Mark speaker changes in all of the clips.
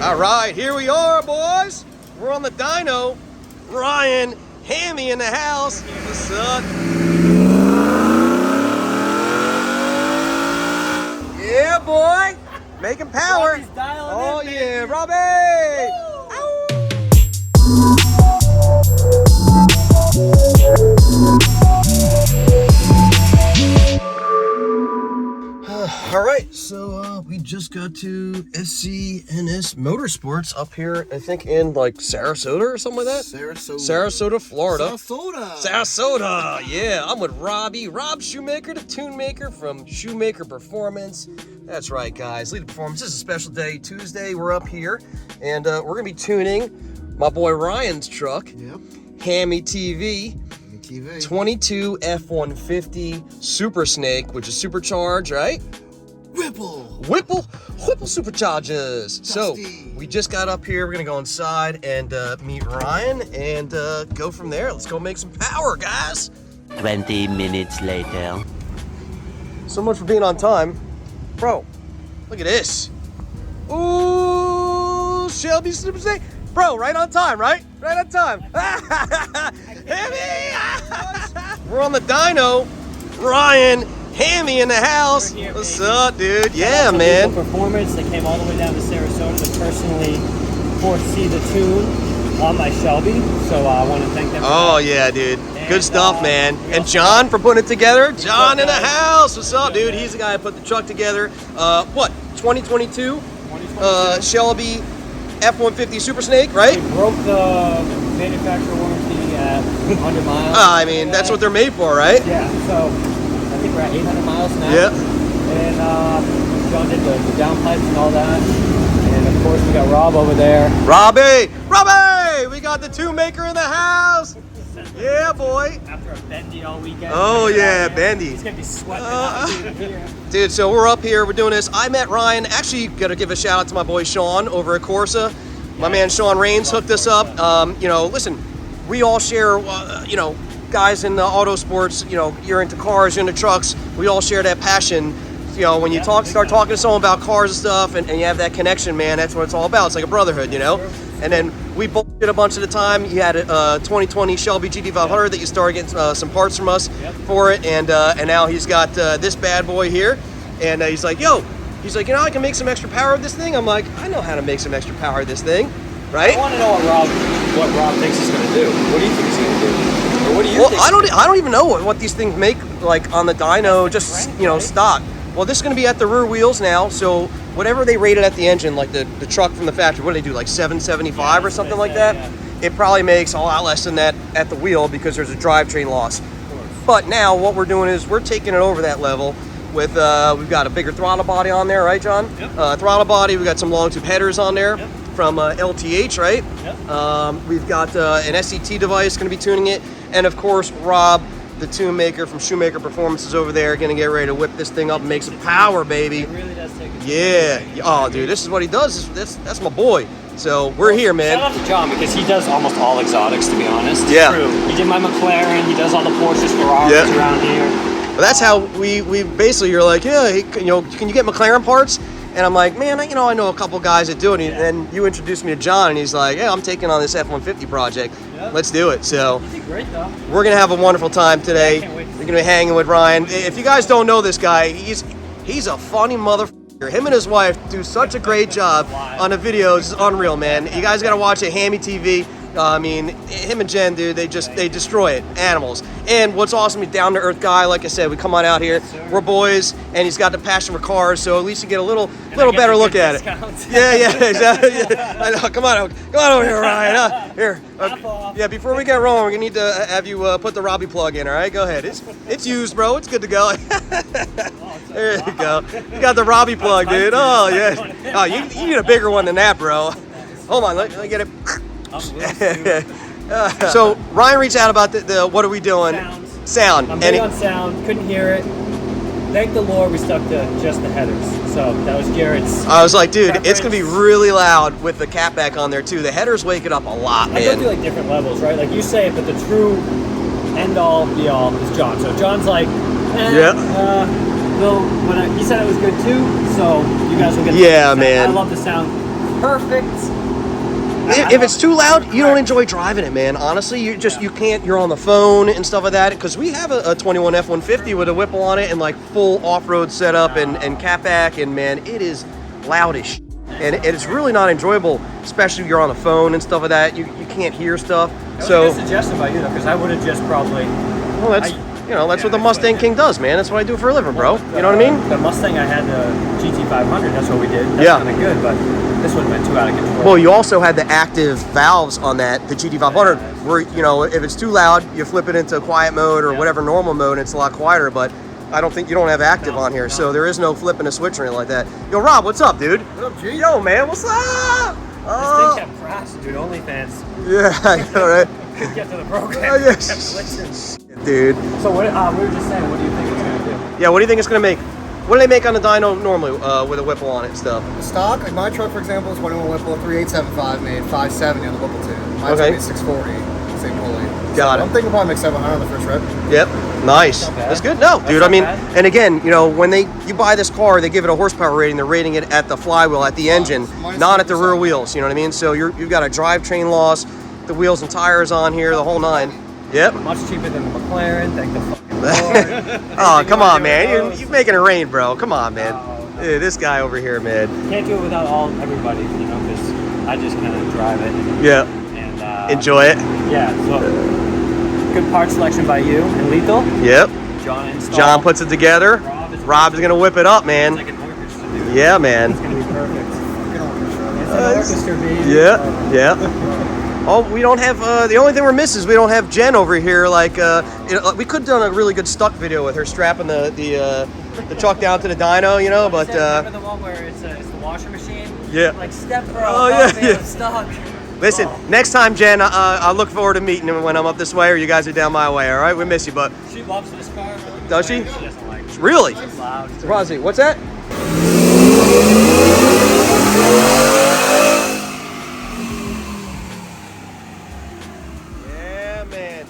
Speaker 1: All right, here we are, boys. We're on the dyno. Ryan, Hammy in the house. What's up? Yeah, boy. Making power.
Speaker 2: Robbie's dialing
Speaker 1: oh,
Speaker 2: in,
Speaker 1: yeah,
Speaker 2: baby.
Speaker 1: Robbie. All right, so we just got to SCNS Motorsports up here, I think in like Sarasota or something like that. Sarasota, Florida. Sarasota, yeah. I'm with Rob Shoemaker, the Tunemaker from Shoemaker Performance. That's right, guys. Lead Performance. This is a special day, Tuesday. We're up here, and we're gonna be tuning my boy Ryan's truck.
Speaker 3: Yep.
Speaker 1: HammyTV. 22 F-150 Super Snake, which is supercharged, right?
Speaker 3: Whipple
Speaker 1: superchargers. So we just got up here. We're gonna go inside and meet Ryan and go from there. Let's go make some power, guys.
Speaker 4: 20 minutes later.
Speaker 1: So much for being on time, bro. Look at this. Ooh, Shelby Super Snake. Bro, right on time, right? Right on time. Hammy! We're on the dyno. Ryan, Hammy in the house.
Speaker 2: Here,
Speaker 1: what's
Speaker 2: baby.
Speaker 1: Up, dude?
Speaker 2: Shout
Speaker 1: Yeah,
Speaker 2: out to
Speaker 1: man.
Speaker 2: Whipple Performance. They came all the way down to Sarasota to personally foresee the tune on my Shelby. So I want to thank them.
Speaker 1: Oh, yeah, dude. Good
Speaker 2: And,
Speaker 1: stuff, man.
Speaker 2: we
Speaker 1: And
Speaker 2: also
Speaker 1: John for putting it together. John in the
Speaker 2: guys?
Speaker 1: house. What's up, dude? He's the guy who put the truck together. What? 2022?
Speaker 2: 2022.
Speaker 1: Shelby F-150 Super Snake, right?
Speaker 2: We broke the manufacturer warranty at 100 miles.
Speaker 1: I mean, that's what they're made for, right?
Speaker 2: Yeah, so I think we're at 800 miles now.
Speaker 1: Yep.
Speaker 2: And John did the downpipes and all that. And of course we got Rob over there.
Speaker 1: Robbie! We got the Tunemaker in the house! Yeah, boy.
Speaker 2: After a bendy all weekend.
Speaker 1: Oh, yeah, bendy.
Speaker 2: He's gonna be sweating out here.
Speaker 1: Dude, so we're up here, we're doing this. I met Ryan, actually gotta give a shout out to my boy Sean over at Corsa. My man Sean Rains hooked us up. You know, listen, we all share, you know, guys in the auto sports, you know, you're into cars, you're into trucks, we all share that passion. You know, when you start talking to someone about cars and stuff and you have that connection, man, that's what it's all about. It's like a brotherhood, you know? And then we bullshit a bunch of the time. You had a 2020 Shelby GT500 that you started getting some parts from us for it, and now he's got this bad boy here, and he's like, yo, he's like, you know, I can make some extra power of this thing. I'm like, I know how to make some extra power of this thing, right?
Speaker 2: I want to know what Rob thinks he's gonna do. What do you think he's gonna do? Or what do you think?
Speaker 1: I don't even know what these things make like on the dyno, just you know, stock. Well, this is going to be at the rear wheels now, so whatever they rated at the engine, like the truck from the factory, what do they do, like 775 or something like that? Yeah. It probably makes a lot less than that at the wheel because there's a drivetrain loss. But now what we're doing is we're taking it over that level with, we've got a bigger throttle body on there, right, John?
Speaker 2: Yep.
Speaker 1: Throttle body, we've got some long tube headers on there from LTH, right?
Speaker 2: Yep.
Speaker 1: We've got an SCT device going to be tuning it, and of course, Rob, the Tunemaker from Shoemaker Performance is over there, gonna get ready to whip this thing up and make some power, baby.
Speaker 2: It really does take a
Speaker 1: Yeah. Oh, dude, this is what he does. That's my boy. So we're here, man.
Speaker 2: Shout out to John because he does almost all exotics, to be honest.
Speaker 1: Yeah.
Speaker 2: True. He did my McLaren. He does all the Porsches, Ferraris around here.
Speaker 1: But that's how we basically, you're like, yeah, you know, can you get McLaren parts? And I'm like, man, you know, I know a couple guys that do it. And you introduced me to John, and he's like, yeah, I'm taking on this F-150 project. Yep. Let's do it. So
Speaker 2: You did great, though.
Speaker 1: we're gonna have a wonderful time today.
Speaker 2: Yeah, I can't wait.
Speaker 1: We're gonna be hanging with Ryan. If you guys don't know this guy, he's a funny motherfucker. Him and his wife do such a great job on the videos. It's unreal, man. You guys gotta watch it, HammyTV. I mean, him and Jen, dude, they destroy it. Animals. And what's awesome, he's down to earth guy. Like I said, we come on out here, we're boys, and he's got the passion for cars. So at least you get a little better look at it. Yeah, exactly. Yeah. I know. Come on over here, Ryan. Here. Yeah, before we get rolling, we're gonna need to have you put the Robbie plug in. All right, go ahead. It's used, bro. It's good to go. There you go. You got the Robbie plug, dude. Oh yeah. Oh, you need a bigger one than that, bro. Hold on, let me get it. So Ryan reached out about the what are we doing? Sound.
Speaker 2: I'm big on sound. Couldn't hear it. Thank the Lord we stuck to just the headers. So that was Garrett's.
Speaker 1: I was like, dude, it's gonna be really loud with the Catback on there too. The headers wake it up a lot, man.
Speaker 2: I go through like different levels, right? Like you say, but the true end all be all is John. So John's like, he said it was good too. So you guys will get.
Speaker 1: Yeah, man.
Speaker 2: I love the sound perfect.
Speaker 1: If it's too loud, you don't enjoy driving it, man. Honestly, you can't. You're on the phone and stuff like that. Because we have a 21 F-150 with a Whipple on it and like full off-road setup and Catback, and man, it is loud as shit. And it's really not enjoyable, especially if you're on the phone and stuff like that. You can't hear stuff. So
Speaker 2: a good suggestion by you though, because I would have just probably.
Speaker 1: Well, that's what the Mustang King does, man. That's what I do for a living, bro. You know what I mean?
Speaker 2: The Mustang I had, the GT500. That's what we did. That's
Speaker 1: Yeah.
Speaker 2: kind of good, but this would have been too out of control.
Speaker 1: Well, you also had the active valves on that, the GT500, where, you know, if it's too loud, you flip it into quiet mode or whatever normal mode, and it's a lot quieter, but I don't think you don't have active on here, so there is no flipping a switch or anything like that. Yo, Rob, what's up, dude?
Speaker 3: What up, G?
Speaker 1: Yo, man, what's up?
Speaker 2: This thing kept crashing, dude. OnlyFans.
Speaker 1: Yeah, I know, right?
Speaker 2: Couldn't get to the program.
Speaker 1: Oh, yes.
Speaker 2: Kept glitching.
Speaker 1: Dude.
Speaker 2: So what? We were just saying, what do you think it's gonna do?
Speaker 1: Yeah, what do you think it's gonna make? What do they make on the dyno normally with a Whipple on it and stuff?
Speaker 3: Stock, like my truck, for example, is 21 Whipple 3875, made 570 on the Whipple 2. Mine's
Speaker 1: Okay.
Speaker 3: made 640, same pulley.
Speaker 1: Got it.
Speaker 3: I'm thinking probably make 700 on the first rip.
Speaker 1: Yep, nice.
Speaker 2: Not bad.
Speaker 1: That's good. No, dude.
Speaker 2: That's
Speaker 1: I mean,
Speaker 2: not bad.
Speaker 1: and again, you know, when you buy this car, they give it a horsepower rating. They're rating it at the flywheel, at the engine,
Speaker 3: Mine's
Speaker 1: not at the rear
Speaker 3: 6%.
Speaker 1: wheels. You know what I mean? So you've got a drivetrain loss, the wheels and tires on here, the whole nine. Yep.
Speaker 2: Much cheaper than the McLaren. Thank the fucking Lord.
Speaker 1: Oh, come on,
Speaker 2: Anything you
Speaker 1: man.
Speaker 2: wanna do
Speaker 1: You're
Speaker 2: with
Speaker 1: making it rain, bro. Come on, man.
Speaker 2: No.
Speaker 1: Dude, this guy over here, man.
Speaker 2: those. Can't do it without everybody, you know, because I just kind of drive it
Speaker 1: Yeah.
Speaker 2: and
Speaker 1: Enjoy it.
Speaker 2: Yeah. So good part selection by you and Lethal.
Speaker 1: Yep.
Speaker 2: John installed.
Speaker 1: John puts it together. Rob is gonna whip it up,
Speaker 2: It's
Speaker 1: man.
Speaker 2: like an orchestra, dude.
Speaker 1: Yeah, man.
Speaker 2: It's gonna be perfect.
Speaker 3: Get on the show.
Speaker 2: It's an orchestra, baby.
Speaker 1: Yeah, yeah. Oh, we don't have, the only thing we're missing is we don't have Jen over here. Like, you know, we could have done a really good stuck video with her strapping the truck down to the dyno, you know, but,
Speaker 2: Remember the one where it's the washer machine?
Speaker 1: Yeah.
Speaker 2: Like, step bro.
Speaker 1: Oh, yeah,
Speaker 2: man,
Speaker 1: yeah.
Speaker 2: I'm stuck.
Speaker 1: listen, next time, Jen, I look forward to meeting him when I'm up this way or you guys are down my way, all right? We miss you, but
Speaker 2: She loves this car. But
Speaker 1: Does she?
Speaker 2: She doesn't like it.
Speaker 1: really?
Speaker 2: It's loud.
Speaker 1: Rosie, what's that? Yeah, man.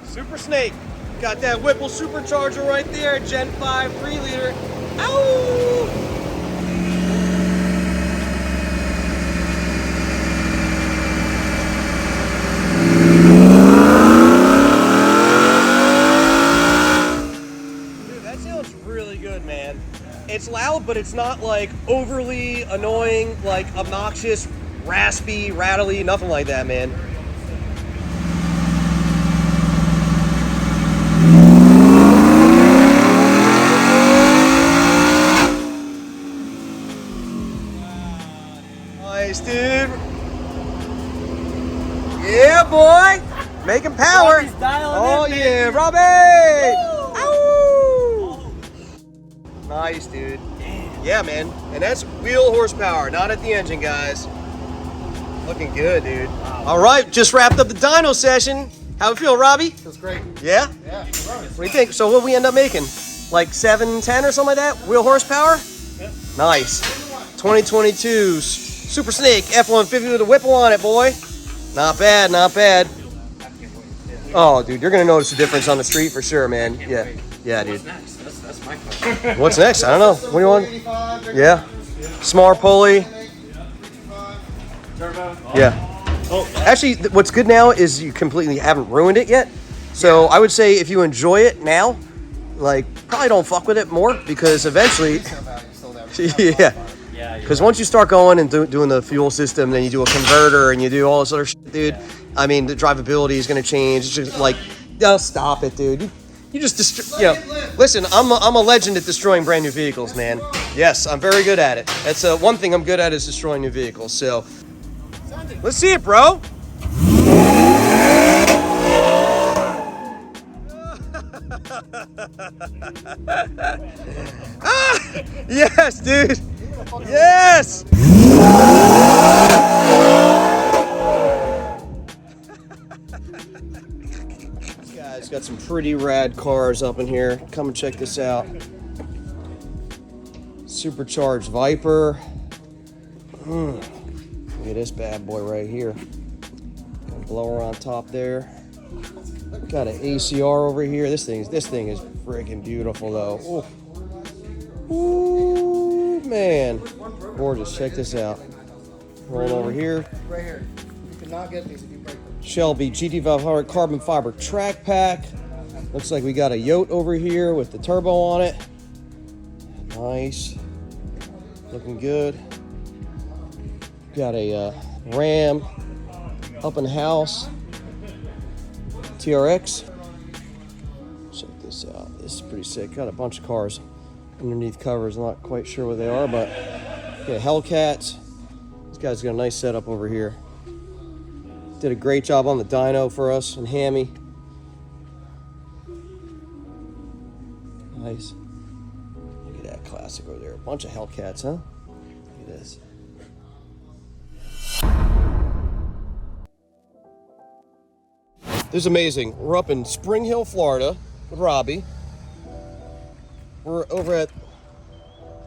Speaker 1: Super Snake. Got that Whipple supercharger right there, Gen.5 3-liter. Ow! Dude, that sounds really good, man. It's loud, but it's not like overly annoying, like obnoxious, raspy, rattly, nothing like that, man. Nice, dude. Yeah, boy. Making power.
Speaker 2: Robbie's dialing
Speaker 1: Oh,
Speaker 2: in, baby.
Speaker 1: yeah, Robbie. Ow. Nice, dude. Yeah, man. And that's wheel horsepower, not at the engine, guys. Looking good, dude.
Speaker 2: Wow.
Speaker 1: All right, just wrapped up the dyno session. How it feel, Robbie?
Speaker 3: Feels great.
Speaker 1: Yeah?
Speaker 3: Yeah.
Speaker 1: What do you think? So what we end up making? Like 710 or something like that? Wheel horsepower? Nice. 2022 Super Snake F-150 with a Whipple on it, boy. Not bad, not bad. Oh, dude, you're gonna notice the difference on the street for sure, man. Yeah, yeah, dude.
Speaker 2: Next. That's my question.
Speaker 1: What's next? I don't know. What do you want?
Speaker 3: 85,
Speaker 1: Yeah. Smart pulley.
Speaker 2: Turbo.
Speaker 1: Yeah.
Speaker 2: Oh,
Speaker 1: Actually, what's good now is you completely haven't ruined it yet. So I would say if you enjoy it now, like probably don't fuck with it more because eventually, yeah.
Speaker 2: yeah.
Speaker 1: Because once you start going and doing the fuel system, then you do a converter and you do all this other shit, dude. I mean, the drivability is gonna change. It's just like, oh, stop it, dude. You just you know. Listen, I'm a legend at destroying brand new vehicles, man. Yes, I'm very good at it. That's one thing I'm good at is destroying new vehicles. So let's see it, bro. Ah, yes, dude. Yes. This guy's got some pretty rad cars up in here. Come and check this out. Supercharged Viper. Look at this bad boy right here. Got a blower on top there. Got an ACR over here. This thing is freaking beautiful though. Ooh, man, gorgeous. Check this out. Rolling over here.
Speaker 3: Right here. You cannot get these if you break them.
Speaker 1: Shelby GT500 carbon fiber track pack. Looks like we got a yote over here with the turbo on it. Nice. Looking good. Got a Ram up in the house. TRX. Check this out. This is pretty sick. Got a bunch of cars underneath covers. Not quite sure what they are, but got Hellcats. This guy's got a nice setup over here. Did a great job on the dyno for us and Hammy. Nice. Look at that classic over there. A bunch of Hellcats, huh? Look at this. This is amazing. We're up in Spring Hill, Florida with Robbie. We're over at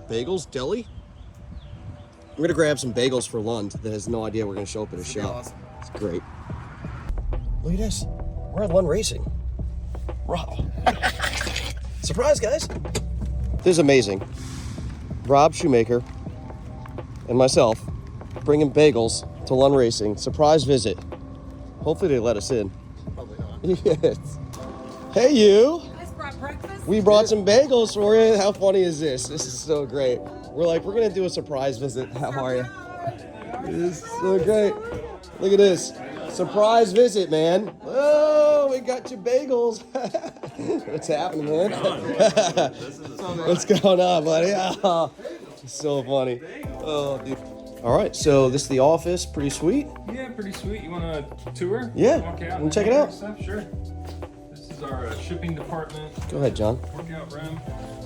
Speaker 1: Bagels Deli. I'm gonna grab some bagels for Lund that has no idea we're gonna show up at a shop.
Speaker 3: Awesome.
Speaker 1: It's great. Look at this. We're at Lund Racing. Wow. Surprise, guys. This is amazing. Rob Shoemaker and myself bringing bagels to Lund Racing. Surprise visit. Hopefully they let us in.
Speaker 3: Probably not.
Speaker 1: Yes. Hey, you.
Speaker 5: You guys brought breakfast?
Speaker 1: We brought some bagels for you. How funny is this? This is so great. We're like, we're going to do a surprise visit. How are you? This is so great. Look at this. Surprise visit, man. Oh, we got your bagels. What's happening, man? What's going on, buddy? Oh, it's so funny. Oh, dude. All right, so this is the office. Pretty sweet.
Speaker 6: Yeah, pretty sweet. You want a tour?
Speaker 1: Yeah,
Speaker 6: Walk out
Speaker 1: and check it out.
Speaker 6: Stuff? Sure. This is our shipping department.
Speaker 1: Go ahead, John.
Speaker 6: Workout room.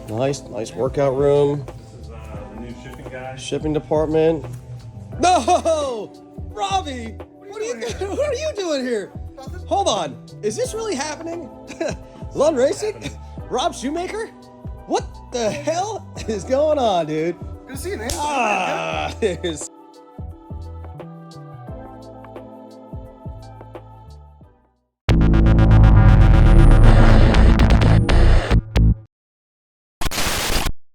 Speaker 1: Nice workout room.
Speaker 6: This is the new shipping guy.
Speaker 1: Shipping department. No, Robbie, what are you doing here? Hold on, is this really happening? Lund Racing? Rob Shoemaker? What the hell is going on, dude?
Speaker 3: Good to see you, man.
Speaker 1: Ah, there's